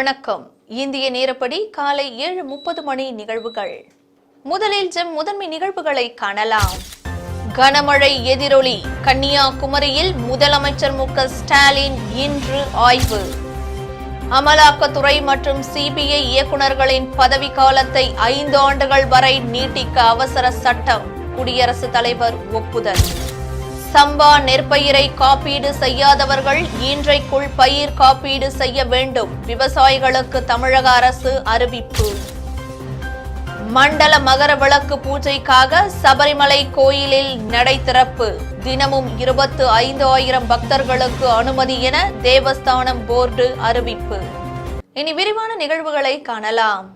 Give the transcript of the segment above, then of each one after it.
வணக்கம். இந்திய நேரப்படி காலை 7:30 மணி நிகழ்வுகள். முதலில் முதன்மை நிகழ்வுகளை காணலாம். கனமழை எதிரொலி. கன்னியாகுமரியில் முதலமைச்சர் மு.க. ஸ்டாலின் இன்று ஆய்வு. அமலாக்கத்துறை மற்றும் சிபிஐ இயக்குநர்களின் பதவிக்காலத்தை 5 ஆண்டுகள் வரை நீட்டிக்க அவசர சட்டம். குடியரசுத் தலைவர் ஒப்புதல். சம்பா நெற்பயிரை காப்பீடு செய்யாதவர்கள் இன்றைக்குள் பயிர் காப்பீடு செய்ய வேண்டும். விவசாயிகளுக்கு தமிழக அரசு அறிவிப்பு. மண்டல மகர விளக்கு பூஜைக்காக சபரிமலை கோயிலில் நடை திறப்பு. தினமும் 25,000 பக்தர்களுக்கு அனுமதி என தேவஸ்தானம் போர்டு அறிவிப்பு. இனி விரிவான நிகழ்வுகளை காணலாம்.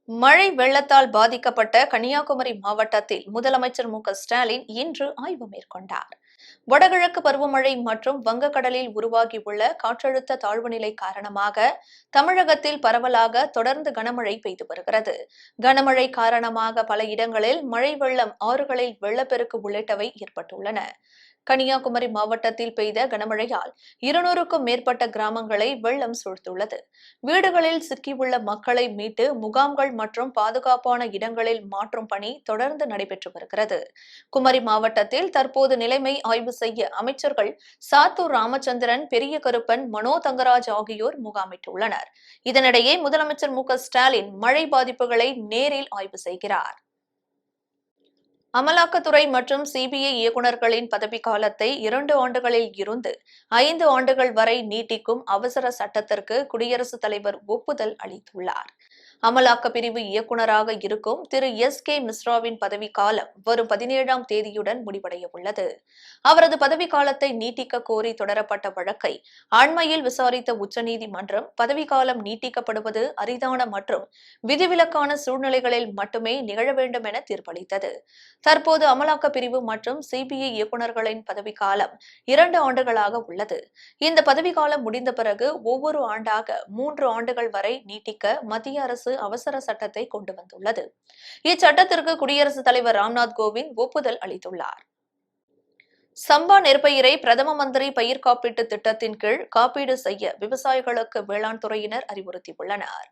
மழை வெள்ளத்தால் பாதிக்கப்பட்ட கன்னியாகுமரி மாவட்டத்தில் முதலமைச்சர் மு.க. ஸ்டாலின் இன்று ஆய்வு மேற்கொண்டார். வடகிழக்கு பருவமழை மற்றும் வங்கக்கடலில் உருவாகியுள்ள காற்றழுத்த தாழ்வு நிலை காரணமாக தமிழகத்தில் பரவலாக தொடர்ந்து கனமழை பெய்து வருகிறது. கனமழை காரணமாக பல இடங்களில் மழை வெள்ளம், ஆறுகளில் வெள்ளப்பெருக்கு உள்ளிட்டவை ஏற்பட்டுள்ளன. கன்னியாகுமரி மாவட்டத்தில் பெய்த கனமழையால் 200க்கும் மேற்பட்ட கிராமங்களை வெள்ளம் சூழ்ந்துள்ளது. வீடுகளில் சிக்கியுள்ள மக்களை மீட்டு முகாம்கள் மற்றும் பாதுகாப்பான இடங்களில் மாற்றும் பணி தொடர்ந்து நடைபெற்று வருகிறது. குமரி மாவட்டத்தில் தற்போது நிலைமை ஆய்வு செய்ய அமைச்சர்கள் சாத்தூர் ராமச்சந்திரன், பெரிய கருப்பன், மனோ தங்கராஜ் ஆகியோர் முகாமிட்டுள்ளனர். இதனிடையே முதலமைச்சர் மு.க. ஸ்டாலின் மழை பாதிப்புகளை நேரில் ஆய்வு செய்கிறார். அமலாக்கத்துறை மற்றும் சிபிஐ இயக்குநர்களின் பதவிக்காலத்தை 2 ஆண்டுகளில் இருந்து 5 ஆண்டுகள் வரை நீட்டிக்கும் அவசர சட்டத்திற்கு குடியரசுத் தலைவர் ஒப்புதல் அளித்துள்ளார். அமலாக்க பிரிவு இயக்குநராக இருக்கும் திரு S.K. மிஸ்ராவின் பதவிக்காலம் வரும் 17ஆம் தேதியுடன் முடிவடைய உள்ளது. அவரது பதவிக்காலத்தை நீட்டிக்க கோரி தொடரப்பட்ட வழக்கை அண்மையில் விசாரித்த உச்சநீதிமன்றம் பதவிக்காலம் நீட்டிக்கப்படுவது அரிதான மற்றும் விதிவிலக்கான சூழ்நிலைகளில் மட்டுமே நிகழ வேண்டும் என தீர்ப்பளித்தது. தற்போது அமலாக்க பிரிவு மற்றும் சிபிஐ இயக்குநர்களின் பதவிக்காலம் 2 ஆண்டுகளாக உள்ளது. இந்த பதவிக்காலம் முடிந்த பிறகு ஒவ்வொரு ஆண்டாக 3 ஆண்டுகள் வரை நீட்டிக்க மத்திய அரசு அவசர சட்டத்தை கொண்டு வந்துள்ளது. இச்சட்டத்திற்கு குடியரசுத் தலைவர் ராம்நாத் கோவிந்த் ஒப்புதல் அளித்துள்ளார். சம்பா நெற்பயிரை பிரதம மந்திரி பயிர் காப்பீட்டு திட்டத்தின் கீழ் காப்பீடு செய்ய விவசாயிகளுக்கு வேளாண் துறையினர் அறிவுறுத்தியுள்ளனர்.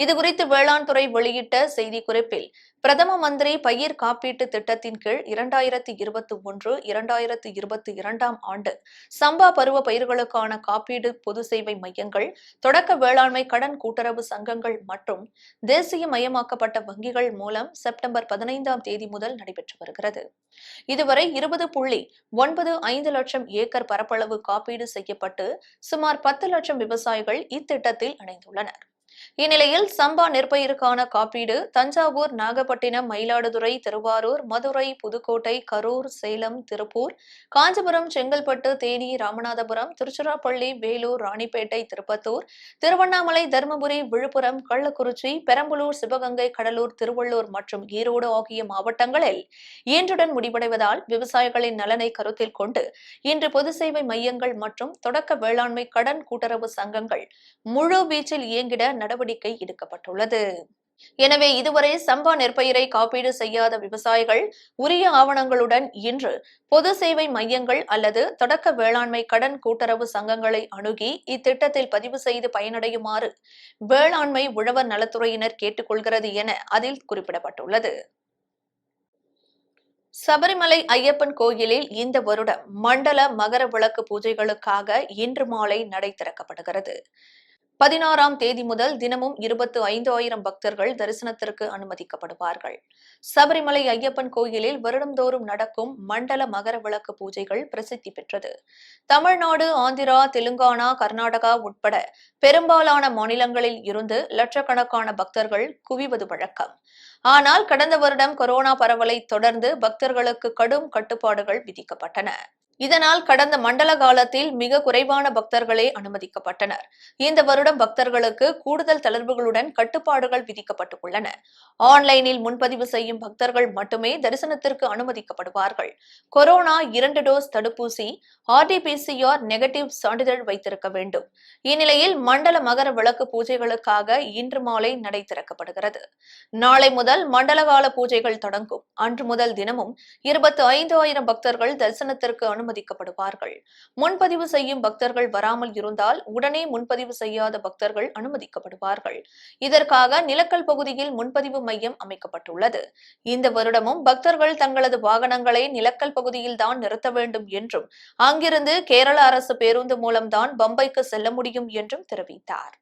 இதுகுறித்து வேளாண் துறை வெளியிட்ட செய்திக்குறிப்பில், பிரதம மந்திரி பயிர் காப்பீட்டு திட்டத்தின் கீழ் 2021-2022 ஆண்டு சம்பா பருவ பயிர்களுக்கான காப்பீடு பொது சேவை மையங்கள், தொடக்க வேளாண்மை கடன் கூட்டுறவு சங்கங்கள் மற்றும் தேசியமயமாக்கப்பட்ட வங்கிகள் மூலம் செப்டம்பர் 15ஆம் தேதி முதல் நடைபெற்று வருகிறது. இதுவரை 20.95 லட்சம் ஏக்கர் பரப்பளவு காப்பீடு செய்யப்பட்டு சுமார் 10 லட்சம் விவசாயிகள் இத்திட்டத்தில் இணைந்துள்ளனர். இந்நிலையில் சம்பா நெற்பயிருக்கான காப்பீடு தஞ்சாவூர், நாகப்பட்டினம், மயிலாடுதுறை, திருவாரூர், மதுரை, புதுக்கோட்டை, கரூர், சேலம், திருப்பூர், காஞ்சிபுரம், செங்கல்பட்டு, தேனி, ராமநாதபுரம், திருச்சிராப்பள்ளி, வேலூர், ராணிப்பேட்டை, திருப்பத்தூர், திருவண்ணாமலை, தருமபுரி, விழுப்புரம், கள்ளக்குறிச்சி, பெரம்பலூர், சிவகங்கை, கடலூர், திருவள்ளூர் மற்றும் ஈரோடு ஆகிய மாவட்டங்களில் இன்றுடன் முடிவடைவதால் விவசாயிகளின் நலனை கருத்தில் கொண்டு இன்று பொது சேவை மையங்கள் மற்றும் தொடக்க வேளாண்மை கடன் கூட்டுறவு சங்கங்கள் முழு வீச்சில் இயங்கிட நடவடிக்கை எடுக்கப்பட்டுள்ளது. எனவே இதுவரை சம்பா நெற்பயிரை காப்பீடு செய்யாத விவசாயிகள் உரிய ஆவணங்களுடன் இன்று பொது சேவை மையங்கள் அல்லது தொடக்க வேளாண்மை கடன் கூட்டுறவு சங்கங்களை அணுகி இத்திட்டத்தில் பதிவு செய்து பயனடையுமாறு வேளாண்மை உழவர் நலத்துறையினர் கேட்டுக்கொள்கிறது என அதில் குறிப்பிடப்பட்டுள்ளது. சபரிமலை ஐயப்பன் கோயிலில் இந்த வருடம் மண்டல மகர விளக்கு பூஜைகளுக்காக இன்று மாலை நடை திறக்கப்படுகிறது. 16ஆம் தேதி முதல் தினமும் 25,000 பக்தர்கள் தரிசனத்திற்கு அனுமதிக்கப்படுவார்கள். சபரிமலை ஐயப்பன் கோயிலில் வருடந்தோறும் நடக்கும் மண்டல மகர விளக்கு பூஜைகள் பிரசித்தி பெற்றது. தமிழ்நாடு, ஆந்திரா, தெலுங்கானா, கர்நாடகா உட்பட பெரும்பாலான மாநிலங்களில் இருந்து லட்சக்கணக்கான பக்தர்கள் குவிவது வழக்கம். ஆனால் கடந்த வருடம் கொரோனா பரவலை தொடர்ந்து பக்தர்களுக்கு கடும் கட்டுப்பாடுகள் விதிக்கப்பட்டன. இதனால் கடந்த மண்டல காலத்தில் மிக குறைவான பக்தர்களே அனுமதிக்கப்பட்டனர். இந்த வருடம் பக்தர்களுக்கு கூடுதல் தளர்வுகளுடன் கட்டுப்பாடுகள் விதிக்கப்பட்டுள்ளன. ஆன்லைனில் முன்பதிவு செய்யும் பக்தர்கள் மட்டுமே தரிசனத்திற்கு அனுமதிக்கப்படுவார்கள். கொரோனா 2 டோஸ் தடுப்பூசி, RT-PCR நெகட்டிவ் சான்றிதழ் வைத்திருக்க வேண்டும். இந்நிலையில் மண்டல மகர விளக்கு பூஜைகளுக்காக இன்று மாலை நடை திறக்கப்படுகிறது. நாளை முதல் மண்டலகால பூஜைகள் தொடங்கும். அன்று முதல் தினமும் 25,000 பக்தர்கள் தரிசனத்திற்கு அனுமதி அனுமதிக்கப்படுவார்கள். முன்பதிவு செய்யும் பக்தர்கள் வராமல் இருந்தால் உடனே முன்பதிவு செய்யாத பக்தர்கள் அனுமதிக்கப்படுவார்கள். இதற்காக நிலக்கல் பகுதியில் முன்பதிவு மையம் அமைக்கப்பட்டுள்ளது. இந்த வருடமும் பக்தர்கள் தங்களது வாகனங்களை நிலக்கல் பகுதியில்தான் நிறுத்த வேண்டும் என்றும் அங்கிருந்து கேரள அரசு பேருந்து மூலம்தான் பம்பைக்கு செல்ல முடியும் என்றும் தெரிவித்தார்.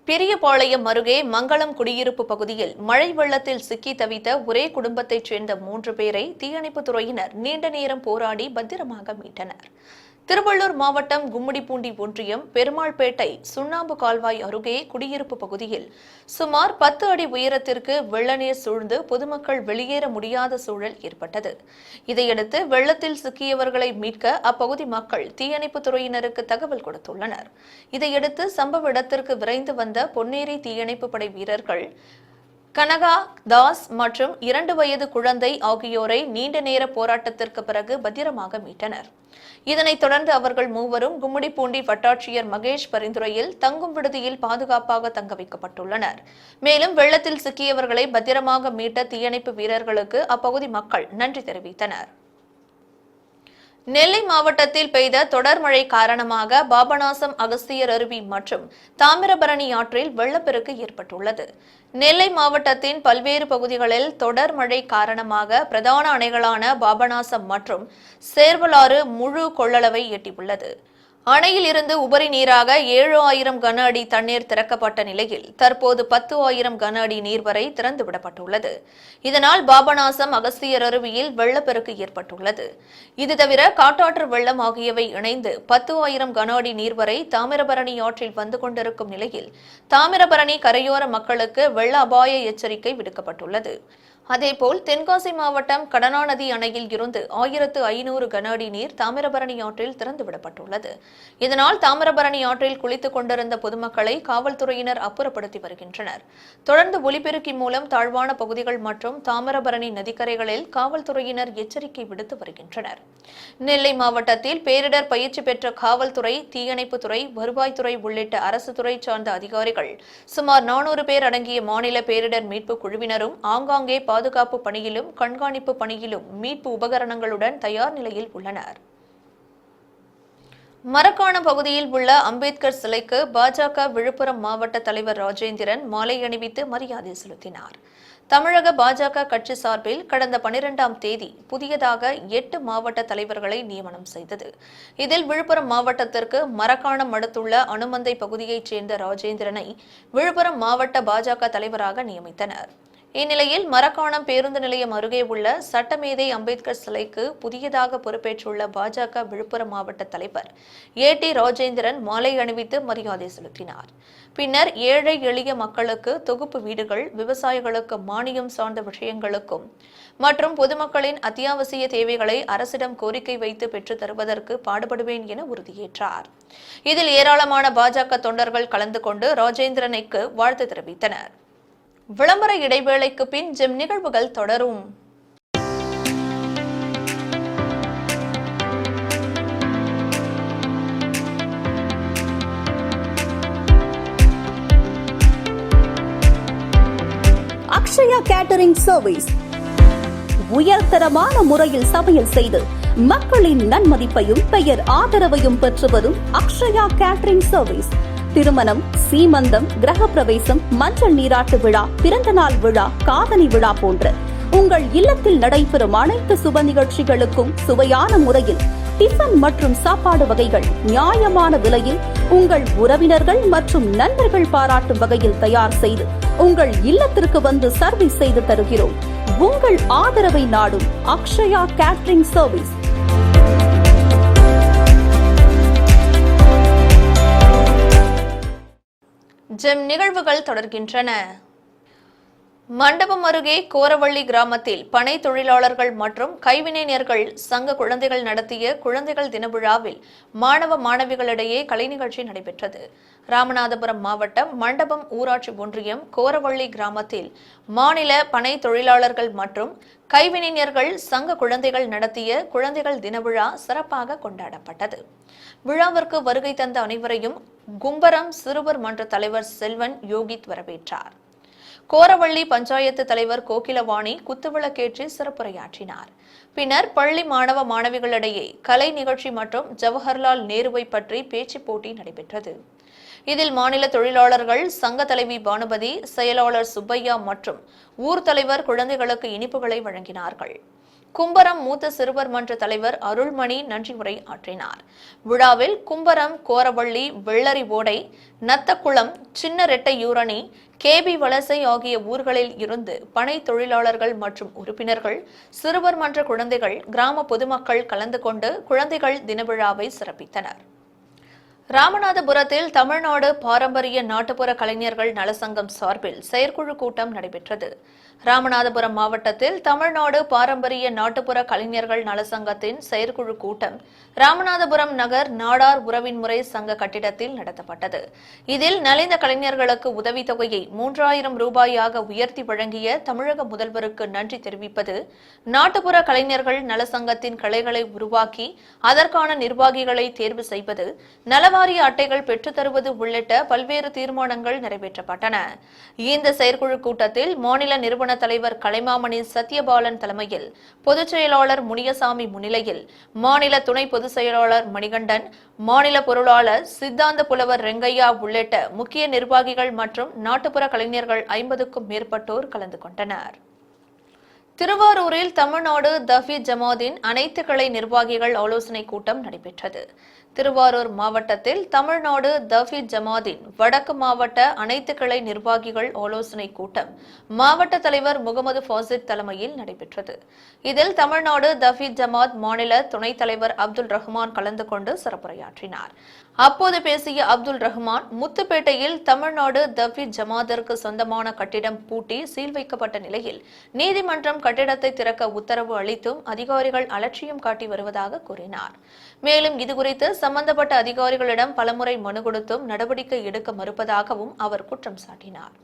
பெரியபாளையம் அருகே மங்களம் குடியிருப்பு பகுதியில் மழை வெள்ளத்தில் சிக்கி தவித்த ஒரே குடும்பத்தைச் சேர்ந்த 3 பேரை தீயணைப்புத் துறையினர் நீண்ட நேரம் போராடி பத்திரமாக மீட்டனர். திருவள்ளூர் மாவட்டம் கும்மிடிப்பூண்டி ஒன்றியம் பெருமாள்பேட்டை சுண்ணாம்பு கால்வாய் அருகே குடியிருப்பு பகுதியில் சுமார் 10 அடி உயரத்திற்கு வெள்ளநீர் சூழ்ந்து பொதுமக்கள் வெளியேற முடியாத சூழல் ஏற்பட்டது. இதையடுத்து வெள்ளத்தில் சிக்கியவர்களை மீட்க அப்பகுதி மக்கள் தீயணைப்புத் துறையினருக்கு தகவல் கொடுத்துள்ளனர். இதையடுத்து சம்பவ இடத்திற்கு விரைந்து வந்த பொன்னேரி தீயணைப்பு படை வீரர்கள் கனகா தாஸ் மற்றும் 2 வயது குழந்தை ஆகியோரை நீண்ட நேர போராட்டத்திற்கு பிறகு பத்திரமாக மீட்டனர். இதனைத் தொடர்ந்து அவர்கள் மூவரும் கும்மிடிப்பூண்டி வட்டாட்சியர் மகேஷ் பரிந்துரையில் தங்கும் விடுதியில் பாதுகாப்பாக தங்க வைக்கப்பட்டுள்ளனர். மேலும் வெள்ளத்தில் சிக்கியவர்களை பத்திரமாக மீட்ட தீயணைப்பு வீரர்களுக்கு அப்பகுதி மக்கள் நன்றி தெரிவித்தனர். நெல்லை மாவட்டத்தில் பெய்த தொடர் மழை காரணமாக பாபநாசம் அகஸ்தியர் அருவி மற்றும் தாமிரபரணி ஆற்றில் வெள்ளப்பெருக்கு ஏற்பட்டுள்ளது. நெல்லை மாவட்டத்தின் பல்வேறு பகுதிகளில் தொடர் மழை காரணமாக பிரதான அணைகளான பாபநாசம் மற்றும் சேர்வலாறு முழு கொள்ளளவை எட்டியுள்ளது. அணையில் இருந்து உபரி நீராக 7,000 கன அடி தண்ணீர் திறக்கப்பட்ட நிலையில் தற்போது 10,000 கன அடி நீர் வரை திறந்துவிடப்பட்டுள்ளது. இதனால் பாபநாசம் அகஸ்தியர் அருவியில் வெள்ளப்பெருக்கு ஏற்பட்டுள்ளது. இது தவிர காட்டாற்று வெள்ளம் ஆகியவை இணைந்து 10,000 கன அடி நீர் வரை தாமிரபரணி ஆற்றில் வந்து கொண்டிருக்கும் நிலையில் தாமிரபரணி கரையோர மக்களுக்கு வெள்ள அபாய எச்சரிக்கை விடுக்கப்பட்டுள்ளது. அதேபோல் தென்காசி மாவட்டம் கடனாநதி அணையில் இருந்து 1,500 கன அடி நீர் தாமிரபரணி ஆற்றில் திறந்துவிடப்பட்டுள்ளது. இதனால் தாமிரபரணி ஆற்றில் குளித்துக் கொண்டிருந்த பொதுமக்களை காவல்துறையினர் அப்புறப்படுத்தி வருகின்றனர். தொடர்ந்து ஒலிபெருக்கி மூலம் தாழ்வான பகுதிகள் மற்றும் தாமிரபரணி நதிக்கரைகளில் காவல்துறையினர் எச்சரிக்கை விடுத்து வருகின்றனர். நெல்லை மாவட்டத்தில் பேரிடர் பயிற்சி பெற்ற காவல்துறை, தீயணைப்புத்துறை, வருவாய்த்துறை உள்ளிட்ட அரசு துறை சார்ந்த அதிகாரிகள் சுமார் 400 பேர் அடங்கிய மாநில பேரிடர் மீட்பு குழுவினரும் ஆங்காங்கே பாதுகாப்பு பணியிலும் கண்காணிப்பு பணியிலும் மீட்பு உபகரணங்களுடன் தயார் நிலையில் உள்ளனர். மரக்காணம் பகுதியில் உள்ள அம்பேத்கர் சிலைக்கு பாஜக விழுப்புரம் மாவட்ட தலைவர் ராஜேந்திரன் மாலை அணிவித்து மரியாதை செலுத்தினார். தமிழக பாஜக கட்சி சார்பில் கடந்த 12ஆம் தேதி புதியதாக 8 மாவட்ட தலைவர்களை நியமனம் செய்தது. இதில் விழுப்புரம் மாவட்டத்திற்கு மரக்காணம் அடுத்துள்ள அனுமந்தை பகுதியைச் சேர்ந்த ராஜேந்திரனை விழுப்புரம் மாவட்ட பாஜக தலைவராக நியமித்தனர். இந்நிலையில் மரக்காணம் பேருந்து நிலையம் அருகே உள்ள சட்டமேதை அம்பேத்கர் சிலைக்கு புதியதாக பொறுப்பேற்றுள்ள பாஜக விழுப்புரம் மாவட்ட தலைவர் ஏ.டி. ராஜேந்திரன் மாலை அணிவித்து மரியாதை செலுத்தினார். பின்னர் ஏழை எளிய மக்களுக்கு தொகுப்பு வீடுகள், விவசாயிகளுக்கு மானியம் சார்ந்த விஷயங்களுக்கும் மற்றும் பொதுமக்களின் அத்தியாவசிய தேவைகளை அரசிடம் கோரிக்கை வைத்து பெற்றுத் தருவதற்கு பாடுபடுவேன் என உறுதியேற்றார். இதில் ஏராளமான பாஜக தொண்டர்கள் கலந்து கொண்டு ராஜேந்திரனுக்கு வாழ்த்து தெரிவித்தனர். விளம்பர இடைவேளைக்கு பின் ஜெம் நிகழ்வுகள் தொடரும். அக்ஷயா கேட்டரிங் சர்வீஸ் உயர்தரமான முறையில் சமையல் செய்து மக்களின் நன்மதிப்பையும் பெயர் ஆதரவையும் பெற்று வரும் அக்ஷயா கேட்டரிங் சர்வீஸ் திருமணம், சீமந்தம், கிரகப்பிரவேசம், மஞ்சள் நீராட்டு விழா, பிறந்தநாள் விழா, காதணி விழா போன்ற உங்கள் இல்லத்தில் நடைபெறும் அனைத்து சுப நிகழ்ச்சிகளுக்கும் சுவையான முறையில் டிஃபன் மற்றும் சாப்பாடு வகைகள் நியாயமான விலையில் உங்கள் உறவினர்கள் மற்றும் நண்பர்கள் பாராட்டும் வகையில் தயார் செய்து உங்கள் இல்லத்திற்கு வந்து சர்வீஸ் செய்து தருகிறோம். உங்கள் ஆதரவை நாடும் அக்ஷயா கேட்டரிங் சர்வீஸ். ஜெம் நிகழ்வுகள் தொடர்கின்றன. மண்டபம் அருகே கோரவள்ளி கிராமத்தில் பனை தொழிலாளர்கள் மற்றும் கைவினைஞர்கள் சங்க குழந்தைகள் நடத்திய குழந்தைகள் தின விழாவில் மாணவ மாணவிகளிடையே கலை நிகழ்ச்சி நடைபெற்றது. ராமநாதபுரம் மாவட்டம் மண்டபம் ஊராட்சி ஒன்றியம் கோரவள்ளி கிராமத்தில் மாநில பனை தொழிலாளர்கள் மற்றும் கைவினைஞர்கள் சங்க குழந்தைகள் நடத்திய குழந்தைகள் தின விழா சிறப்பாக கொண்டாடப்பட்டது. விழாவிற்கு வருகை தந்த அனைவரையும் கும்பரம் சிறுவர் மன்ற தலைவர் செல்வன் யோகித் வரவேற்றார். கோரவள்ளி பஞ்சாயத்து தலைவர் கோகிலவாணி குத்துவிளக்கேற்றி சிறப்புரையாற்றினார். பின்னர் பள்ளி மாணவ மாணவிகளிடையே கலை நிகழ்ச்சி மற்றும் ஜவஹர்லால் நேருவை பற்றி பேச்சு போட்டி நடைபெற்றது. இதில் மாநில தொழிலாளர்கள் சங்க தலைவி பானுபதி, செயலாளர் சுப்பையா மற்றும் ஊர் தலைவர் குழந்தைகளுக்கு இனிப்புகளை வழங்கினார்கள். கும்பரம் மூத்த சிறுவர் மன்ற தலைவர் அருள்மணி நன்றி உரை ஆற்றினார். விழாவில் கும்பரம், கோரவள்ளி, வெள்ளரி ஓடை, நத்தக்குளம், சின்ன ரெட்டையூரணி, கேபி வலசை ஆகிய ஊர்களில் இருந்து பனை தொழிலாளர்கள் மற்றும் உறுப்பினர்கள், சிறுவர் மன்ற குழந்தைகள், கிராம பொதுமக்கள் கலந்து கொண்டு குழந்தைகள் தினவிழாவை சிறப்பித்தனர். ராமநாதபுரத்தில் தமிழ்நாடு பாரம்பரிய நாட்டுப்புற கலைஞர்கள் நலசங்கம் சார்பில் செயற்குழு கூட்டம் நடைபெற்றது. ராமநாதபுரம் மாவட்டத்தில் தமிழ்நாடு பாரம்பரிய நாட்டுப்புற கலைஞர்கள் நலசங்கத்தின் செயற்குழு கூட்டம் ராமநாதபுரம் நகர் நாடார் உறவின் முறை சங்க கட்டிடத்தில் நடத்தப்பட்டது. இதில் நலிந்த கலைஞர்களுக்கு உதவித்தொகையை 3000 ரூபாயாக உயர்த்தி வழங்கிய தமிழக முதல்வருக்கு நன்றி தெரிவிப்பது, நாட்டுப்புற கலைஞர்கள் நலசங்கத்தின் கிளைகளை உருவாக்கி அதற்கான நிர்வாகிகளை தேர்வு செய்வது, நலவாரிய அட்டைகள் பெற்றுத் தருவது உள்ளிட்ட பல்வேறு தீர்மானங்கள் நிறைவேற்றப்பட்டன. இந்த செயற்குழு கூட்டத்தில் மாநில நிறுவன தலைவர் கலைமாமணி சத்யபாலன் தலைமையில், பொதுச் செயலாளர் முனியசாமி முன்னிலையில், மாநில துணை பொதுச் செயலாளர் மணிகண்டன், மாநில பொருளாளர் சித்தாந்த புலவர் ரெங்கையா உள்ளிட்ட முக்கிய நிர்வாகிகள் மற்றும் நாட்டுப்புற கலைஞர்கள் 50க்கும் மேற்பட்டோர் கலந்து கொண்டனர். திருவாரூரில் தமிழ்நாடு தஃபீத் ஜமாத்தின் அனைத்து கிளை நிர்வாகிகள் ஆலோசனை கூட்டம் நடைபெற்றது. திருவாரூர் மாவட்டத்தில் தமிழ்நாடு தஃபீத் ஜமாத்தின் வடக்கு மாவட்ட அனைத்து கிளை நிர்வாகிகள் ஆலோசனை கூட்டம் மாவட்ட தலைவர் முகமது ஃபாசித் தலைமையில் நடைபெற்றது. இதில் தமிழ்நாடு தஃபீத் ஜமாத் மாநில துணைத் தலைவர் அப்துல் ரஹ்மான் கலந்து கொண்டு சிறப்புரையாற்றினார். அப்போது பேசிய அப்துல் ரஹ்மான், முத்துப்பேட்டையில் தமிழ்நாடு தஃபீத் ஜமாத்திற்கு சொந்தமான கட்டிடம் பூட்டி சீல் வைக்கப்பட்ட நிலையில் நீதிமன்றம் கட்டிடத்தை திறக்க உத்தரவு அளித்தும் அதிகாரிகள் அலட்சியம் காட்டி வருவதாக கூறினார். மேலும் இதுகுறித்து சம்பந்தப்பட்ட அதிகாரிகளிடம் பலமுறை மனு கொடுத்தும் நடவடிக்கை எடுக்க மறுப்பதாகவும் அவர் குற்றம் சாட்டினார்.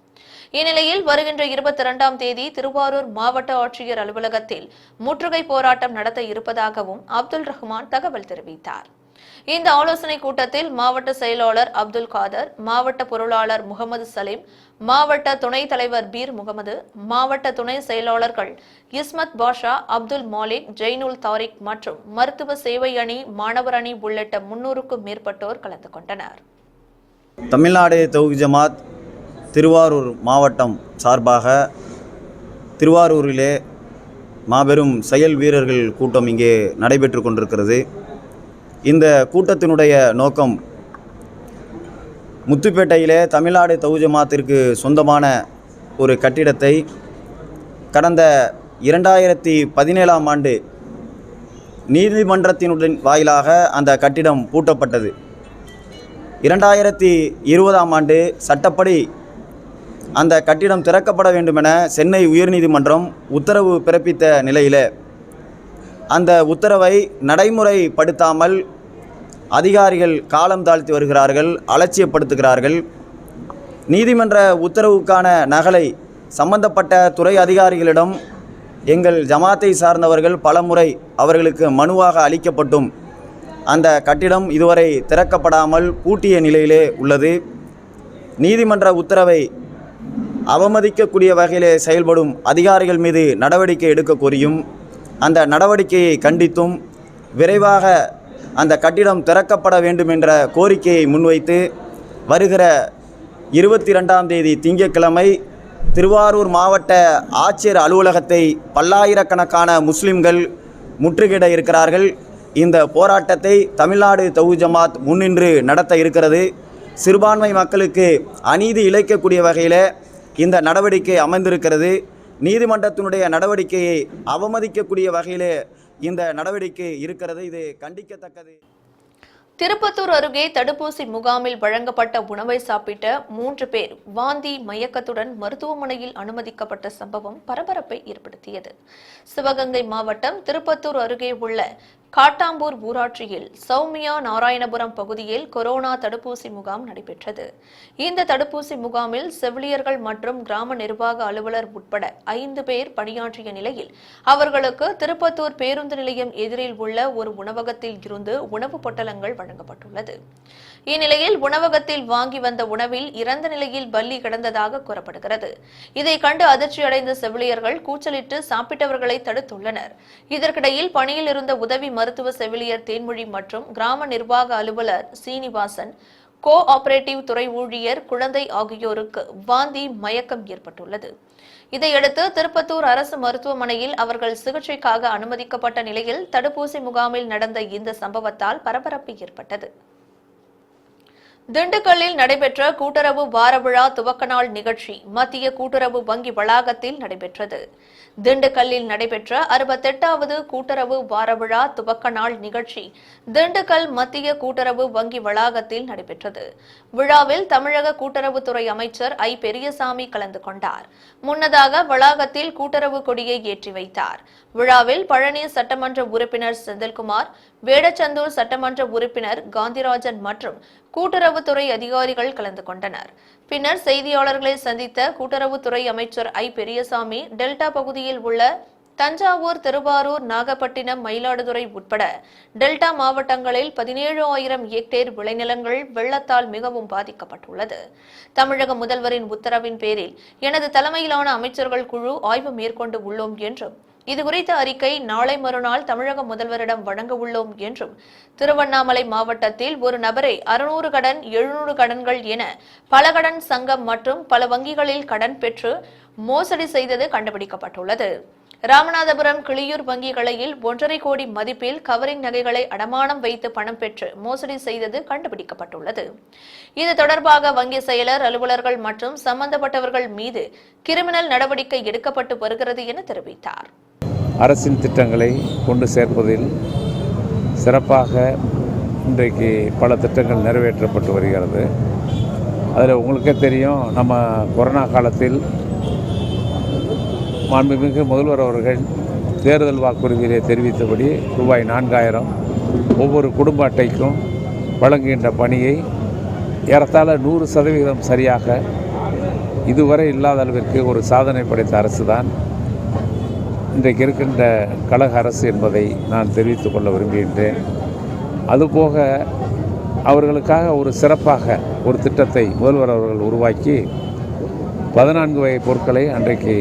இந்நிலையில் வருகின்ற 22ஆம் தேதி திருவாரூர் மாவட்ட ஆட்சியர் அலுவலகத்தில் முற்றுகை போராட்டம் நடத்த இருப்பதாகவும் அப்துல் ரஹ்மான் தகவல் தெரிவித்தார். இந்த ஆலோசனை கூட்டத்தில் மாவட்ட செயலாளர் அப்துல் காதர், மாவட்ட பொருளாளர் முகமது சலீம், மாவட்ட துணைத் தலைவர் பீர் முகமது, மாவட்ட துணை செயலாளர்கள் இஸ்மத் பாஷா, அப்துல் மாலிக், ஜெய்னுல் தாரிக் மற்றும் மருத்துவ சேவை அணி, மாணவர் அணி உள்ளிட்ட 300க்கும் மேற்பட்டோர் கலந்து கொண்டனர். தமிழ்நாடு தௌஹீத் ஜமாத் திருவாரூர் மாவட்டம் சார்பாக திருவாரூரிலே மாபெரும் செயல் வீரர்கள் கூட்டம் இங்கே நடைபெற்று கொண்டிருக்கிறது. இந்த கூட்டத்தினுடைய நோக்கம், முத்துப்பேட்டையிலே தமிழ்நாடு தௌஹீத் ஜமாத்திற்கு சொந்தமான ஒரு கட்டிடத்தை கடந்த 2017ஆம் ஆண்டு நீதிமன்றத்தினுடன் வாயிலாக அந்த கட்டிடம் பூட்டப்பட்டது. 2020ஆம் ஆண்டு சட்டப்படி அந்த கட்டிடம் திறக்கப்பட வேண்டுமென சென்னை உயர்நீதிமன்றம் உத்தரவு பிறப்பித்த நிலையில் அந்த உத்தரவை நடைமுறைப்படுத்தாமல் அதிகாரிகள் காலம் தாழ்த்தி வருகிறார்கள், அலட்சியப்படுத்துகிறார்கள். நீதிமன்ற உத்தரவுக்கான நகலை சம்பந்தப்பட்ட துறை அதிகாரிகளிடம் எங்கள் ஜமாத்தை சார்ந்தவர்கள் பலமுறை அவர்களுக்கு மனுவாக அளிக்கப்பட்டும் அந்த கட்டிடம் இதுவரை திறக்கப்படாமல் பூட்டிய நிலையிலே உள்ளது. நீதிமன்ற உத்தரவை அவமதிக்கக்கூடிய வகையிலே செயல்படும் அதிகாரிகள் மீது நடவடிக்கை எடுக்க கோரியும் அந்த நடவடிக்கையை கண்டித்தும் விரைவாக அந்த கட்டிடம் திறக்கப்பட வேண்டும் என்ற கோரிக்கையை முன்வைத்து வருகிற 22ஆம் தேதி திங்கட்கிழமை திருவாரூர் மாவட்ட ஆட்சியர் அலுவலகத்தை பல்லாயிரக்கணக்கான முஸ்லிம்கள் முற்றுகையிட இருக்கிறார்கள். இந்த போராட்டத்தை தமிழ்நாடு தௌஹீத் ஜமாத் முன்னின்று நடத்த இருக்கிறது. சிறுபான்மை மக்களுக்கு அநீதி இழைக்கக்கூடிய வகையில் இந்த நடவடிக்கை அமைந்திருக்கிறது. நீதிமன்றத்தினுடைய நடவடிக்கையை அவமதிக்கக்கூடிய வகையிலே இந்த நடவடிக்கை இருக்கிறது. இது கண்டிக்கத்தக்கது. திருப்பத்தூர் அருகே தடுப்பூசி முகாமில் வழங்கப்பட்ட உணவை சாப்பிட்ட 3 பேர் வாந்தி மயக்கத்துடன் மருத்துவமனையில் அனுமதிக்கப்பட்ட சம்பவம் பரபரப்பை ஏற்படுத்தியது. சிவகங்கை மாவட்டம் திருப்பத்தூர் அருகே உள்ள காட்டாம்பூர் ஊராட்சியில் சௌமியா நாராயணபுரம் பகுதியில் கொரோனா தடுப்பூசி முகாம் நடைபெற்றது. இந்த தடுப்பூசி முகாமில் செவிலியர்கள் மற்றும் கிராம நிர்வாக அலுவலர் உட்பட 5 பேர் பணியாற்றிய நிலையில் அவர்களுக்கு திருப்பத்தூர் பேருந்து நிலையம் எதிரில் உள்ள ஒரு உணவகத்தில் இருந்து உணவுப் பொட்டலங்கள் வழங்கப்பட்டுள்ளது. இந்நிலையில் உணவகத்தில் வாங்கி வந்த உணவில் இறந்த நிலையில் பல்லி கிடந்ததாக கூறப்படுகிறது. இதை கண்டு அதிர்ச்சியடைந்த செவிலியர்கள் கூச்சலிட்டு சாப்பிட்டவர்களை தடுத்துள்ளனர். இதற்கிடையில் பணியில் இருந்த உதவி மருத்துவ செவிலியர் தேன்மொழி மற்றும் கிராம நிர்வாக அலுவலர் சீனிவாசன், கோ ஆபரேட்டிவ் துறை ஊழியர் குழந்தை ஆகியோருக்கு வாந்தி, மயக்கம் ஏற்பட்டுள்ளது. இதையடுத்து திருப்பத்தூர் அரசு மருத்துவமனையில் அவர்கள் சிகிச்சைக்காக அனுமதிக்கப்பட்ட நிலையில் தடுப்பூசி முகாமில் நடந்த இந்த சம்பவத்தால் பரபரப்பு ஏற்பட்டது. திண்டுக்கல்லில் நடைபெற்ற கூட்டுறவு வார விழா துவக்க நாள் நிகழ்ச்சி மத்திய கூட்டுறவு வங்கி வளாகத்தில் நடைபெற்றது. திண்டுக்கல்லில் நடைபெற்ற 68வது கூட்டுறவு வார விழா துவக்க நாள் நிகழ்ச்சி திண்டுக்கல் மத்திய கூட்டுறவு வங்கி வளாகத்தில் நடைபெற்றது. விழாவில் தமிழக கூட்டுறவுத்துறை அமைச்சர் ஐ. பெரியசாமி கலந்து கொண்டார். முன்னதாக வளாகத்தில் கூட்டுறவு கொடியை ஏற்றி வைத்தார். விழாவில் பழனி சட்டமன்ற உறுப்பினர் செந்தில்குமார், வேடச்சந்தூர் சட்டமன்ற உறுப்பினர் காந்திராஜன் மற்றும் கூட்டுறவுத்துறை அதிகாரிகள் கலந்து கொண்டனர். பின்னர் செய்தியாளர்களை சந்தித்த கூட்டுறவுத்துறை அமைச்சர் ஐ. பெரியசாமி, டெல்டா பகுதியில் உள்ள தஞ்சாவூர், திருவாரூர், நாகப்பட்டினம், மயிலாடுதுறை உட்பட டெல்டா மாவட்டங்களில் 17,000 ஹெக்டேர் விளைநிலங்கள் வெள்ளத்தால் மிகவும் பாதிக்கப்பட்டுள்ளது. தமிழக முதல்வரின் உத்தரவின் பேரில் எனது தலைமையிலான அமைச்சர்கள் குழு ஆய்வு மேற்கொண்டு உள்ளோம் என்றும் இதுகுறித்த அறிக்கை நாளை மறுநாள் தமிழக முதல்வரிடம் வழங்க உள்ளோம் என்றும், திருவண்ணாமலை மாவட்டத்தில் ஒரு நபரை 600 கடன், 700 கடன்கள் என பல கடன் சங்கம் மற்றும் பல வங்கிகளில் கடன் பெற்று மோசடி செய்தது கண்டுபிடிக்கப்பட்டுள்ளது. ராமநாதபுரம் கிளியூர் வங்கி கிளையில் 1.5 கோடி மதிப்பில் கவரிங் நகைகளை அடமானம் வைத்து பணம் பெற்று மோசடி செய்தது கண்டுபிடிக்கப்பட்டுள்ளது. இது தொடர்பாக வங்கி செயலர், அலுவலர்கள் மற்றும் சம்பந்தப்பட்டவர்கள் மீது கிரிமினல் நடவடிக்கை எடுக்கப்பட்டு வருகிறது என தெரிவித்தார். அரசின் திட்டங்களை கொண்டு சேர்ப்பதில் சிறப்பாக இன்றைக்கு பல திட்டங்கள் நிறைவேற்றப்பட்டு வருகிறது. அதில் உங்களுக்கே தெரியும், நம்ம கொரோனா காலத்தில் மாண்புமிகு முதல்வர் அவர்கள் தேர்தல் வாக்குறுதியிலே தெரிவித்தபடி ரூபாய் 4,000 ஒவ்வொரு குடும்ப அட்டைக்கும் வழங்குகின்ற பணியை ஏறத்தாழ 100% சரியாக இதுவரை இல்லாத அளவிற்கு ஒரு சாதனை படைத்த அரசு தான் இன்றைக்கு இருக்கின்ற கழக அரசு என்பதை நான் தெரிவித்துக் கொள்ள விரும்புகின்றேன். அதுபோக அவர்களுக்காக ஒரு சிறப்பாக ஒரு திட்டத்தை முதல்வர் அவர்கள் உருவாக்கி 14 வகை பொருட்களை அன்றைக்கு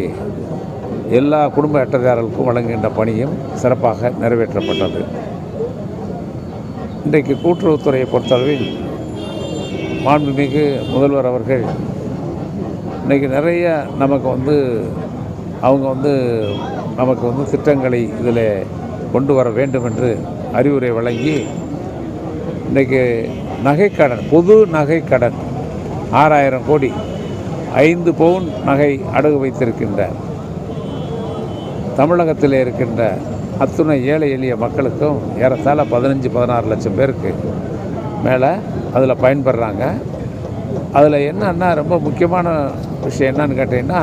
எல்லா குடும்ப அட்டைதாரர்களுக்கும் வழங்குகின்ற பணியும் சிறப்பாக நிறைவேற்றப்பட்டது. இன்றைக்கு கூட்டுறவுத்துறையை பொறுத்தளவில் மாண்புமிகு முதல்வர் அவர்கள் இன்றைக்கி நிறைய நமக்கு திட்டங்களை இதில் கொண்டு வர வேண்டும் என்று அறிவுரை வழங்கி இன்றைக்கு நகைக்கடன், பொது நகைக்கடன் 6,000 கோடி 5 பவுன் நகை அடகு வைத்திருக்கின்ற தமிழகத்தில் இருக்கின்ற அத்துணை ஏழை எளிய மக்களுக்கும் ஏறத்தாழ 15-16 லட்சம் பேருக்கு மேலே அதில் பயன்படுறாங்க. அதில் என்னன்னா ரொம்ப முக்கியமான விஷயம் என்னன்னு கேட்டிங்கன்னா,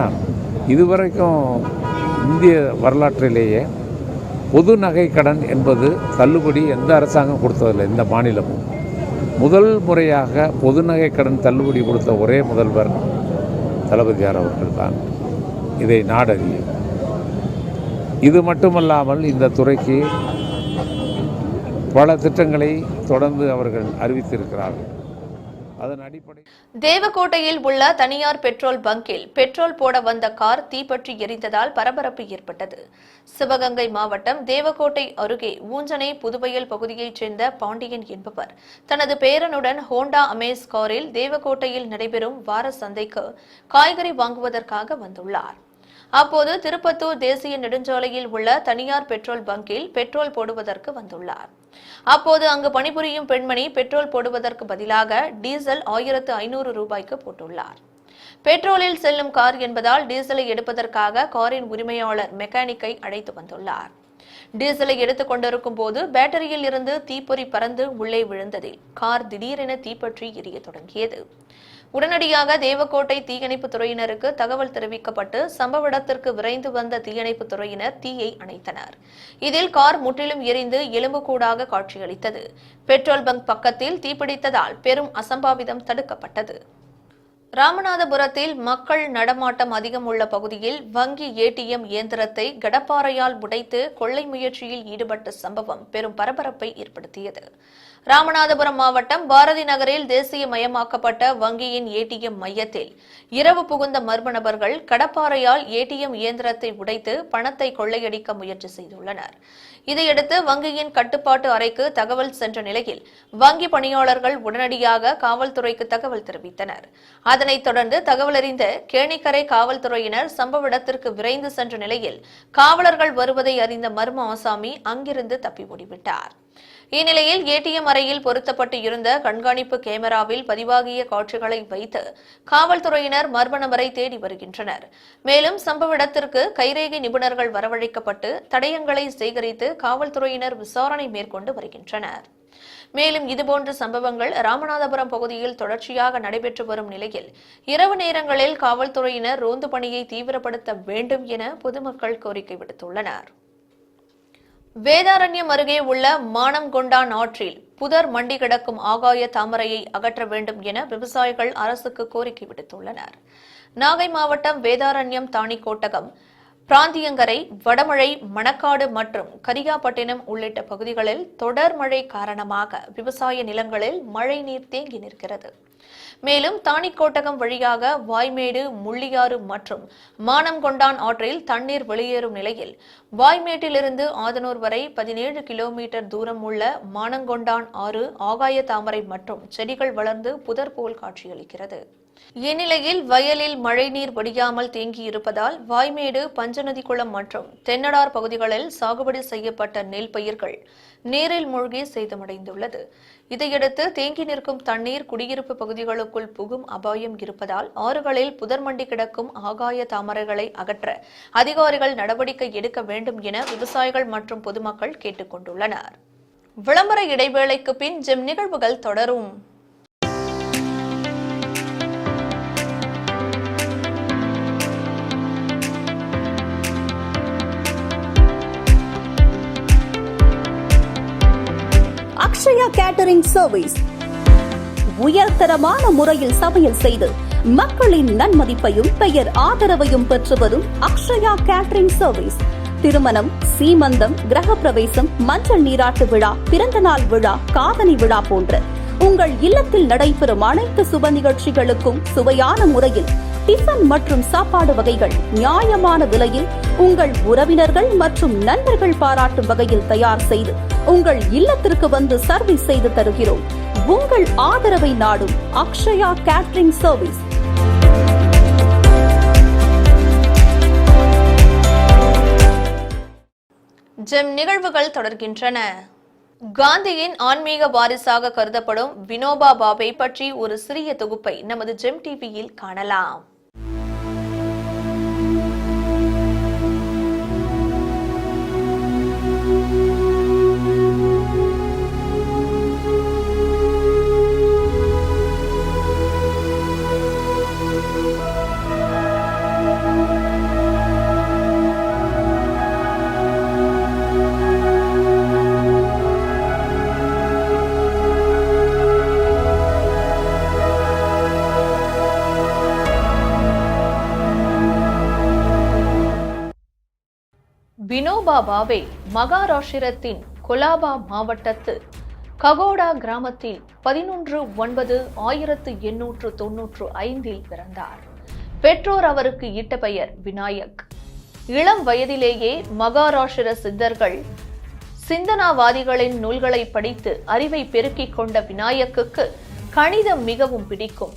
இதுவரைக்கும் இந்திய வரலாற்றிலேயே பொது நகை கடன் என்பது தள்ளுபடி எந்த அரசாங்கம் கொடுத்ததில்லை. இந்த மாநிலமும் முதல் முறையாக பொது நகை கடன் தள்ளுபடி கொடுத்த ஒரே முதல்வர் தளபதியார் அவர்கள் தான். இதை நாடறியும். இது மட்டுமல்லாமல் இந்த துறைக்கு பல திட்டங்களை தொடர்ந்து அவர்கள் அறிவித்திருக்கிறார்கள். அதன் அடிப்படை தேவக்கோட்டையில் உள்ள தனியார் பெட்ரோல் பங்கில் பெட்ரோல் போட வந்த கார் தீப்பற்றி எரிந்ததால் பரபரப்பு ஏற்பட்டது. சிவகங்கை மாவட்டம் தேவக்கோட்டை அருகே ஊஞ்சனை புதுவயல் பகுதியைச் சேர்ந்த பாண்டியன் என்பவர் தனது பேரனுடன் ஹோண்டா அமேஸ் காரில் தேவக்கோட்டையில் நடைபெறும் வார சந்தைக்கு காய்கறி வாங்குவதற்காக வந்துள்ளார். அப்போது திருப்பத்தூர் தேசிய நெடுஞ்சாலையில் உள்ள தனியார் பெட்ரோல் பங்கில் பெட்ரோல் போடுவதற்கு வந்துள்ளார். அப்போது அங்கு பணிபுரியும் பெண்மணி பெட்ரோல் போடுவதற்கு பதிலாக டீசல் 1,500 ரூபாய்க்கு போட்டுள்ளார். பெட்ரோலில் செல்லும் கார் என்பதால் டீசலை எடுப்பதற்காக காரின் உரிமையாளர் மெக்கானிக்கை அழைத்து வந்துள்ளார். டீசலை எடுத்துக் கொண்டிருக்கும் போது பேட்டரியில் இருந்து தீப்பொறி பறந்து உள்ளே விழுந்ததில் கார் திடீரென தீப்பற்றி எரிய தொடங்கியது. உடனடியாக தேவக்கோட்டை தீயணைப்பு துறையினருக்கு தகவல் தெரிவிக்கப்பட்டு சம்பவ இடத்திற்கு விரைந்து வந்த தீயணைப்பு துறையினர் தீயை அணைத்தனர். இதில் கார் முற்றிலும் எரிந்து எலும்புக்கூடாக காட்சியளித்தது. பெட்ரோல் பங்க் பக்கத்தில் தீப்பிடித்ததால் பெரும் அசம்பாவிதம் தடுக்கப்பட்டது. ராமநாதபுரத்தில் மக்கள் நடமாட்டம் அதிகம் உள்ள பகுதியில் வங்கி ஏடிஎம் இயந்திரத்தை கடப்பாறையால் உடைத்து கொள்ளை முயற்சியில் ஈடுபட்ட சம்பவம் பெரும் பரபரப்பை ஏற்படுத்தியது. ராமநாதபுரம் மாவட்டம் பாரதி நகரில் தேசியமயமாக்கப்பட்ட வங்கியின் ஏடிஎம் மையத்தில் இரவு புகுந்த மர்ம நபர்கள் கடப்பாறையால் ஏடிஎம் இயந்திரத்தை உடைத்து பணத்தை கொள்ளையடிக்க முயற்சி செய்துள்ளனர். இதையடுத்து வங்கியின் கட்டுப்பாட்டு அறைக்கு தகவல் சென்ற நிலையில் வங்கி பணியாளர்கள் உடனடியாக காவல்துறைக்கு தகவல் தெரிவித்தனர். அதனைத் தொடர்ந்து தகவலறிந்த கேணிக்கரை காவல்துறையினர் சம்பவ இடத்திற்கு விரைந்து சென்ற நிலையில் காவலர்கள் வருவதை அறிந்த மர்ம ஆசாமி அங்கிருந்து தப்பி ஓடிவிட்டார். இந்நிலையில் ஏடிஎம் அறையில் பொருத்தப்பட்டு இருந்த கண்காணிப்பு கேமராவில் பதிவாகிய காட்சிகளை வைத்து காவல்துறையினர் மர்ம நபரை தேடி வருகின்றனர். மேலும் சம்பவ இடத்திற்கு கைரேகை நிபுணர்கள் வரவழைக்கப்பட்டு தடயங்களை சேகரித்து காவல்துறையினர் விசாரணை மேற்கொண்டு வருகின்றனர். மேலும் இதுபோன்ற சம்பவங்கள் ராமநாதபுரம் பகுதியில் தொடர்ச்சியாக நடைபெற்று வரும் நிலையில் இரவு நேரங்களில் காவல்துறையினர் ரோந்து பணியை தீவிரப்படுத்த வேண்டும் என பொதுமக்கள் கோரிக்கை விடுத்துள்ளனர். வேதாரண்யம் அருகே உள்ள மானம்கொண்டான் ஆற்றில் புதர் மண்டி கிடக்கும் ஆகாய தாமரையை அகற்ற வேண்டும் என விவசாயிகள் அரசுக்கு கோரிக்கை விடுத்துள்ளனர். நாகை மாவட்டம் வேதாரண்யம் தாணிக்கோட்டகம், பிராந்தியங்கரை, வடமழை, மணக்காடு மற்றும் கரியாப்பட்டினம் உள்ளிட்ட பகுதிகளில் தொடர் மழை காரணமாக விவசாய நிலங்களில் மழை நீர் தேங்கி நிற்கிறது. மேலும் தாணிக்கோட்டகம் வழியாக வாய்மேடு, முள்ளியாறு மற்றும் மானம்கொண்டான் ஆற்றில் தண்ணீர் வெளியேறும் நிலையில் வாய்மேட்டிலிருந்து ஆதனூர் வரை 17 கிலோமீட்டர் தூரம் உள்ள மானங்கொண்டான் ஆறு ஆகாய தாமரை மற்றும் செடிகள் வளர்ந்து புதர் போல் காட்சியளிக்கிறது. இந்நிலையில் வயலில் மழைநீர் வடியாமல் தேங்கியிருப்பதால் வாய்மேடு, பஞ்சநதிக்குளம் மற்றும் தென்னடார் பகுதிகளில் சாகுபடி செய்யப்பட்ட நெல் பயிர்கள் நீரில் மூழ்கி சேதமடைந்துள்ளது. இதையடுத்து தேங்கி நிற்கும் தண்ணீர் குடியிருப்பு பகுதிகளுக்குள் புகும் அபாயம் இருப்பதால் ஆறுகளில் புதர்மண்டி கிடக்கும் ஆகாய தாமரைகளை அகற்ற அதிகாரிகள் நடவடிக்கை எடுக்க வேண்டும் என விவசாயிகள் மற்றும் பொதுமக்கள் கேட்டுக் கொண்டுள்ளனர். விளம்பர இடைவேளைக்கு பின் ஜெம் நிகழ்வுகள் தொடரும். அக்ஷயா கேட்டரிங் சர்வீஸ் உயர்தரமான முறையில் சமையல் செய்து மக்களின் நன்மதிப்பையும் பெயர் ஆதரவையும் பெற்று வரும் அக்ஷயா கேட்டரிங் சர்வீஸ் திருமணம், சீமந்தம், கிரகப்பிரவேசம், மஞ்சள் நீராட்டு விழா, பிறந்தநாள் விழா, காதணி விழா போன்ற உங்கள் இல்லத்தில் நடைபெறும் அனைத்து சுப நிகழ்ச்சிகளுக்கும் சுவையான முறையில் டிஃபன் மற்றும் சாப்பாடு வகைகள் நியாயமான விலையில் உங்கள் உறவினர்கள் மற்றும் நண்பர்கள் பாராட்டும் வகையில் தயார் செய்து உங்கள் இல்லத்திற்கு வந்து சர்வீஸ் செய்து தருகிறோம். உங்கள் ஆதரவை நாடும் அக்ஷயா கேட்டரிங் சர்வீஸ். ஜெம் நிகழ்வுகள் தொடர்கின்றன. காந்தியின் ஆன்மீக வாரிசாக கருதப்படும் வினோபா பாவே பற்றி ஒரு சிறிய தொகுப்பை நமது ஜெம் டிவியில் காணலாம். வினோபா பாவே மகாராஷ்டிரத்தின் கொலாபா மாவட்டத்து ககோடா கிராமத்தில் 11/9/1895 பிறந்தார். பெற்றோர் அவருக்கு இட்ட பெயர் விநாயக். இளம் வயதிலேயே மகாராஷ்டிர சித்தர்கள், சிந்தனாவாதிகளின் நூல்களை படித்து அறிவை பெருக்கிக் கொண்ட விநாயக்குக்கு கணிதம் மிகவும் பிடிக்கும்.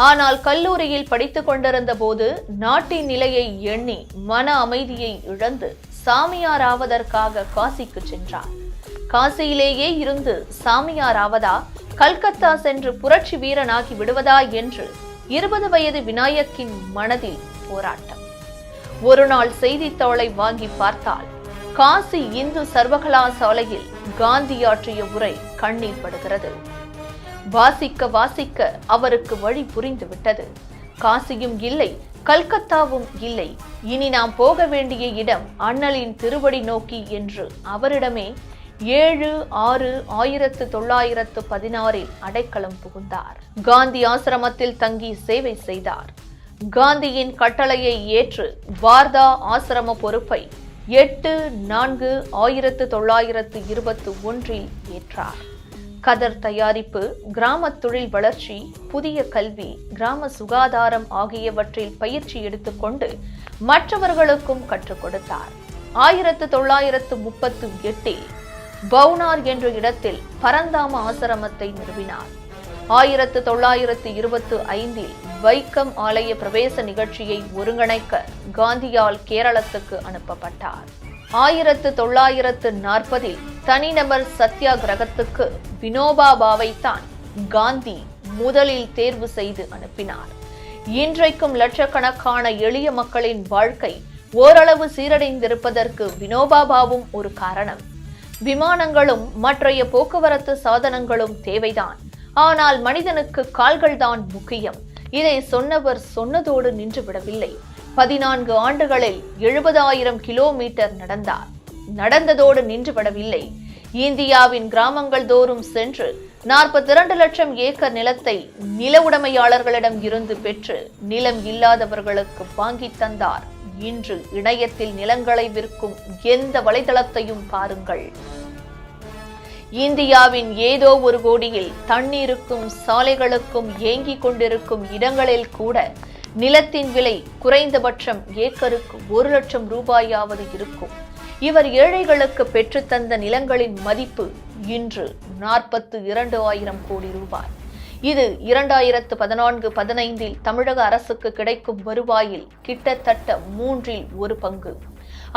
ஆனால் கல்லூரியில் படித்துக் கொண்டிருந்த போது நாட்டின் நிலையை எண்ணி மன அமைதியை இழந்து சாமியாராவதற்காக காசிக்கு சென்றார். காசியிலேயே இருந்து சாமியாராவதா, கல்கத்தா சென்று புரட்சி வீரனாகி விடுவதா என்று 20 வயது விநாயக்கின் மனதில் போராட்டம். ஒரு நாள் செய்தித்தாளை வாங்கி பார்த்தால் காசி இந்து சர்வகலாசாலையில் காந்தி ஆற்றிய உரை கண்ணீர் படுகிறது. வாசிக்க வாசிக்க அவருக்கு வழி புரிந்துவிட்டது. காசியும் இல்லை, கல்கத்தாவும் இல்லை, இனி நாம் போக வேண்டிய இடம் அண்ணலின் திருவடி நோக்கி என்று அவரிடமே 7/6/1916 அடைக்கலம் புகுந்தார். காந்தி ஆசிரமத்தில் தங்கி சேவை செய்தார். காந்தியின் கட்டளையை ஏற்று வார்தா ஆசிரம பொறுப்பை 8/4/1921 ஏற்றார். கதர் தயாரிப்பு, கிராம தொழில் வளர்ச்சி, புதிய கல்வி, கிராம சுகாதாரம் ஆகியவற்றில் பயிற்சி எடுத்துக்கொண்டு மற்றவர்களுக்கும் கற்றுக் கொடுத்தார். 1938 பவுனார் என்ற இடத்தில் பரந்தாம ஆசிரமத்தை நிறுவினார். 1925 வைக்கம் ஆலய பிரவேச நிகழ்ச்சியை ஒருங்கிணைக்க காந்தியால் கேரளத்துக்கு அனுப்பப்பட்டார். 1940 தனிநபர் சத்தியாகிரகத்துக்கு வினோபா பாவைத்தான் காந்தி முதலில் தேர்வு செய்து அனுப்பினார். இன்றைக்கும் லட்சக்கணக்கான எளிய மக்களின் வாழ்க்கை ஓரளவு சீரடைந்திருப்பதற்கு வினோபா பாவும் ஒரு காரணம். விமானங்களும் மற்றைய போக்குவரத்து சாதனங்களும் தேவைதான், ஆனால் மனிதனுக்கு கால்கள்தான் முக்கியம். இதை சொன்னவர் சொன்னதோடு நின்று விடவில்லை. 14 ஆண்டுகளில் 70,000 கிலோமீட்டர் நடந்தார். நடந்ததோடு நின்று விடவில்லை. இந்தியாவின் கிராமங்கள் தோறும் சென்று 42 லட்சம் ஏக்கர் நிலத்தை நில உடைமையாளர்களிடம் இருந்து பெற்று நிலம் இல்லாதவர்களுக்கு வாங்கி தந்தார். இன்று இணையத்தில் நிலங்களை விற்கும் எந்த வலைதளத்தையும் பாருங்கள். இந்தியாவின் ஏதோ ஒரு கோடியில் தண்ணீருக்கும் சாலைகளுக்கும் ஏங்கிக் கொண்டிருக்கும் இடங்களில் கூட நிலத்தின் விலை குறைந்தபட்சம் ஏக்கருக்கு 1 லட்சம் ரூபாயாவது இருக்கும். இவர் ஏழைகளுக்கு பெற்றுத்தந்த நிலங்களின் மதிப்பு இன்று 42,000 கோடி ரூபாய். இது 2014-15 தமிழக அரசுக்கு கிடைக்கும் வருவாயில் கிட்டத்தட்ட 1/3 பங்கு.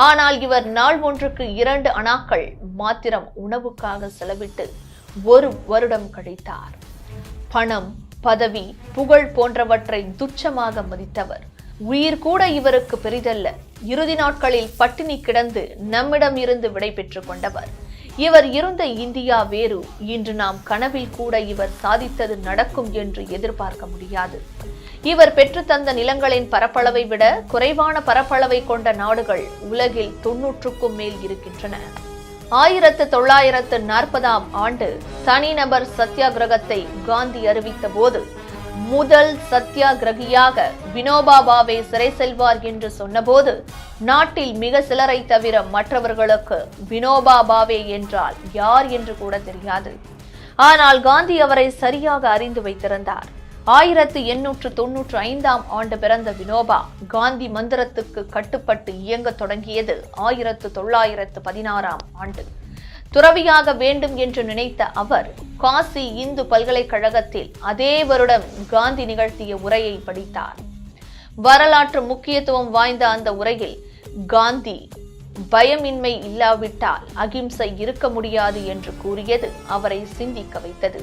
ஆனால் இவர் நாள் ஒன்றுக்கு 2 அணாக்கள் மாத்திரம் உணவுக்காக செலவிட்டு 1 வருடம் கழித்தார். பணம், பதவி, புகழ் போன்றவற்றை துச்சமாக மதித்தவர். உயிர் கூட இவருக்கு பெரிதல்ல. இறுதி நாட்களில் பட்டினி கிடந்து நம்மிடம் இருந்து விடை பெற்றுக் கொண்டவர். இவர் இருந்த இந்தியா வேறு. இன்று நாம் கனவில் கூட இவர் சாதித்தது நடக்கும் என்று எதிர்பார்க்க முடியாது. இவர் பெற்று தந்த நிலங்களின் பரப்பளவை விட குறைவான பரப்பளவை கொண்ட நாடுகள் உலகில் 90க்கும் மேல் இருக்கின்றன. 1940ஆம் ஆண்டு தனிநபர் சத்தியாகிரகத்தை காந்தி அறிவித்த போது முதல் சத்தியாகிரகியாக வினோபா பாவே சிறை செல்வார் என்று சொன்னபோது நாட்டில் மிக சிலரை தவிர மற்றவர்களுக்கு வினோபா பாவே என்றால் யார் என்று கூட தெரியாது. ஆனால் காந்தி அவரை சரியாக அறிந்து வைத்திருந்தார். 1895ஆம் ஆண்டு பிறந்த வினோபா காந்தி மந்திரத்துக்கு கட்டுப்பட்டு இயங்க தொடங்கியது 1916ஆம் ஆண்டு. துறவியாக வேண்டும் என்று நினைத்த அவர் காசி இந்து பல்கலைக்கழகத்தில் அதே வருடம் காந்தி நிகழ்த்திய உரையை படித்தார். வரலாற்று முக்கியத்துவம் வாய்ந்த அந்த உரையில் காந்தி பயமின்மை இல்லாவிட்டால் அகிம்சை இருக்க முடியாது என்று கூறியது அவரை சிந்திக்க வைத்தது.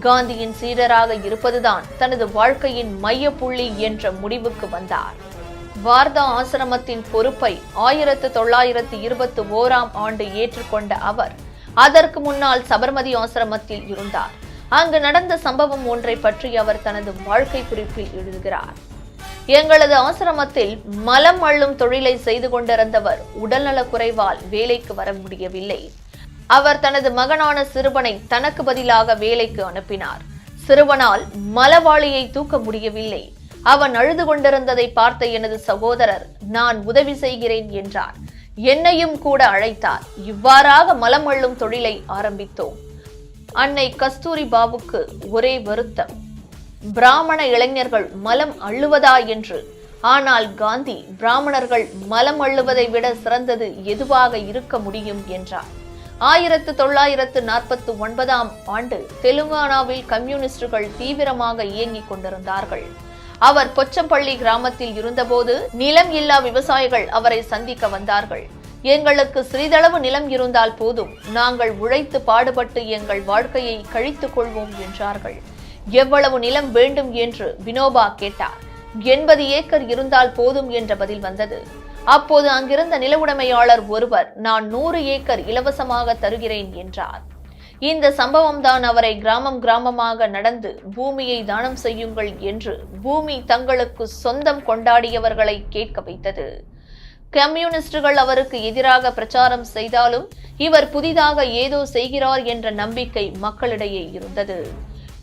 காந்தியின் சீடராக இருப்பதுதான் தனது வாழ்க்கையின் மையப்புள்ளி என்ற முடிவுக்கு வந்தார். வார்தா ஆசிரமத்தின் பொறுப்பை 1921ஆம் ஆண்டு ஏற்றுக்கொண்ட அவர் அதற்கு முன்னால் சபர்மதி ஆசிரமத்தில் இருந்தார். அங்கு நடந்த சம்பவம் ஒன்றை பற்றி அவர் தனது வாழ்க்கை குறிப்பில் எழுதுகிறார். எங்களது ஆசிரமத்தில் மலம் அள்ளும் தொழிலை செய்து கொண்டிருந்தவர் உடல்நலக் குறைவால் வேலைக்கு வர முடியவில்லை. அவர் தனது மகனான சிறுவனை தனக்கு பதிலாக வேலைக்கு அனுப்பினார். சிறுவனால் மலவாளியை தூக்க முடியவில்லை. அவன் அழுது கொண்டிருந்ததை பார்த்த எனது சகோதரர் நான் உதவி செய்கிறேன் என்றார். என்னையும் கூட அழைத்தார். இவ்வாறாக மலம் அள்ளும் தொழிலை ஆரம்பித்தோம். அன்னை கஸ்தூரி பாபுக்கு ஒரே வருத்தம், பிராமண இளைஞர்கள் மலம் அள்ளுவதா என்று. ஆனால் காந்தி பிராமணர்கள் மலம் அள்ளுவதை விட சிறந்தது எதுவாக இருக்க முடியும் என்றார். 1949ஆம் ஆண்டு தெலுங்கானாவில் கம்யூனிஸ்டுகள் தீவிரமாக இயங்கிக் கொண்டிருந்தார்கள். அவர் பொச்சம்பள்ளி கிராமத்தில் இருந்தபோது நிலம் இல்லா விவசாயிகள் அவரை சந்திக்க வந்தார்கள். எங்களுக்கு சிறிதளவு நிலம் இருந்தால் போதும், நாங்கள் உழைத்து பாடுபட்டு எங்கள் வாழ்க்கையை கழித்துக் கொள்வோம் என்றார்கள். எவ்வளவு நிலம் வேண்டும் என்று வினோபா கேட்டார். 80 ஏக்கர் இருந்தால் போதும் என்ற பதில் வந்தது. அப்போது அங்கிருந்த நில உடைமையாளர் ஒருவர் நான் 100 ஏக்கர் இலவசமாக தருகிறேன் என்றார். இந்த சம்பவம் தான் அவரை கிராமம் கிராமமாக நடந்து பூமியை தானம் செய்யுங்கள் என்று பூமி தங்களுக்கு சொந்தம் கொண்டாடியவர்களை கேட்க வைத்தது. கம்யூனிஸ்டுகள் அவருக்கு எதிராக பிரச்சாரம் செய்தாலும் இவர் புதிதாக ஏதோ செய்கிறார் என்ற நம்பிக்கை மக்களிடையே இருந்தது.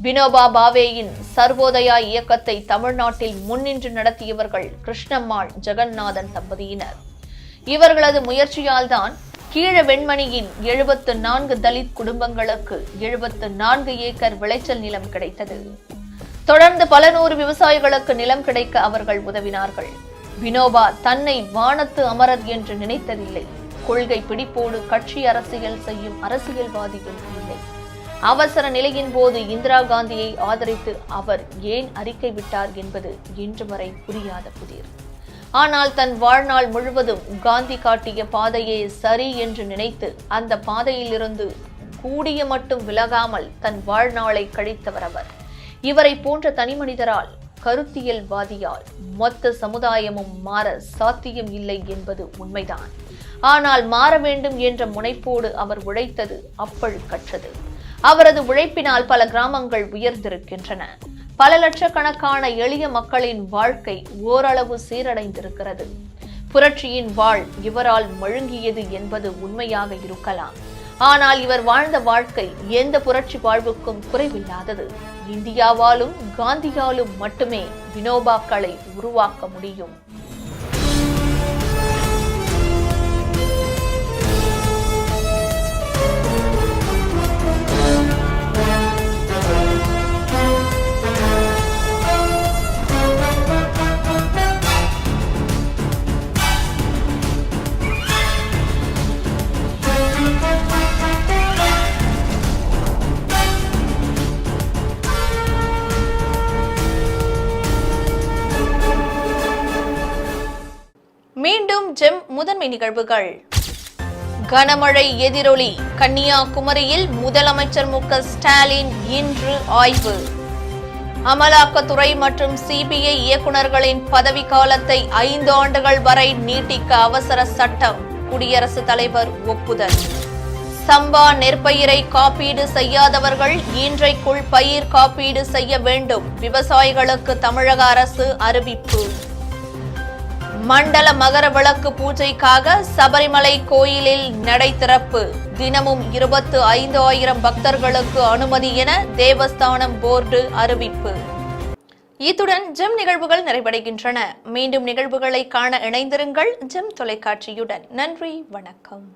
வினோபா பாவேயின் சர்வோதயா இயக்கத்தை தமிழ்நாட்டில் முன்னின்று நடத்தியவர்கள் கிருஷ்ணம்மாள், ஜெகநாதன் தம்பதியினர். இவர்களது முயற்சியால் தான் கீழவெண்மணியின் 74 தலித் குடும்பங்களுக்கு 74 ஏக்கர் விளைச்சல் நிலம் கிடைத்தது. தொடர்ந்து பல நூறு விவசாயிகளுக்கு நிலம் கிடைக்க அவர்கள் உதவினார்கள். வினோபா தன்னை வானத்து அமரர் என்று நினைத்ததில்லை. கொள்கை பிடிப்போடு கட்சி அரசியல் செய்யும் அரசியல்வாதியும் இல்லை. அவசர நிலையின் போது இந்திரா காந்தியை ஆதரித்து அவர் ஏன் அறிக்கை விட்டார் என்பது இன்று வரை புரியாத புதிர். ஆனால் தன் வாழ்நாள் முழுவதும் காந்தி காட்டிய பாதையே சரி என்று நினைத்து அந்த பாதையிலிருந்து கூடிய மட்டும் விலகாமல் தன் வாழ்நாளை கழித்தவர் அவர். இவரை போன்ற தனிமனிதரால், கருத்தியல்வாதியால் மொத்த சமுதாயமும் மாற சாத்தியம் இல்லை என்பது உண்மைதான். ஆனால் மாற வேண்டும் என்ற முனைப்போடு அவர் உழைத்தது அப்பழுக்கற்றது. அவரது உழைப்பினால் பல கிராமங்கள் உயர்ந்திருக்கின்றன. பல லட்சக்கணக்கான எளிய மக்களின் வாழ்க்கை ஓரளவு சீரடைந்திருக்கிறது. புரட்சியின் வாழ் இவரால் மழுங்கியது என்பது உண்மையாக இருக்கலாம். ஆனால் இவர் வாழ்ந்த வாழ்க்கை எந்த புரட்சி வாழ்வுக்கும் குறைவில்லாதது. இந்தியாவாலும் காந்தியாலும் மட்டுமே வினோபாக்களை உருவாக்க முடியும். மீண்டும் ஜெம் முதன்மை நிகழ்வுகள். கனமழை எதிரொலி. கன்னியாகுமரியில் முதலமைச்சர் மு.க. ஸ்டாலின் இன்று ஆய்வு. அமலாக்கத்துறை மற்றும் சிபிஐ இயக்குநர்களின் பதவிக்காலத்தை 5 ஆண்டுகள் வரை நீட்டிக்க அவசர சட்டம். குடியரசுத் தலைவர் ஒப்புதல். சம்பா நெற்பயிரை காப்பீடு செய்யாதவர்கள் இன்றைக்குள் பயிர் காப்பீடு செய்ய வேண்டும். விவசாயிகளுக்கு தமிழக அரசு அறிவிப்பு. மண்டல மகர விளக்கு பூஜைக்காக சபரிமலை கோயிலில் நடை திறப்பு. தினமும் 25,000 பக்தர்களுக்கு அனுமதி என தேவஸ்தானம் போர்டு அறிவிப்பு. இத்துடன் ஜெம் நிகழ்வுகள் நிறைவடைகின்றன. மீண்டும் நிகழ்வுகளை காண இணைந்திருங்கள் ஜெம் தொலைக்காட்சியுடன். நன்றி, வணக்கம்.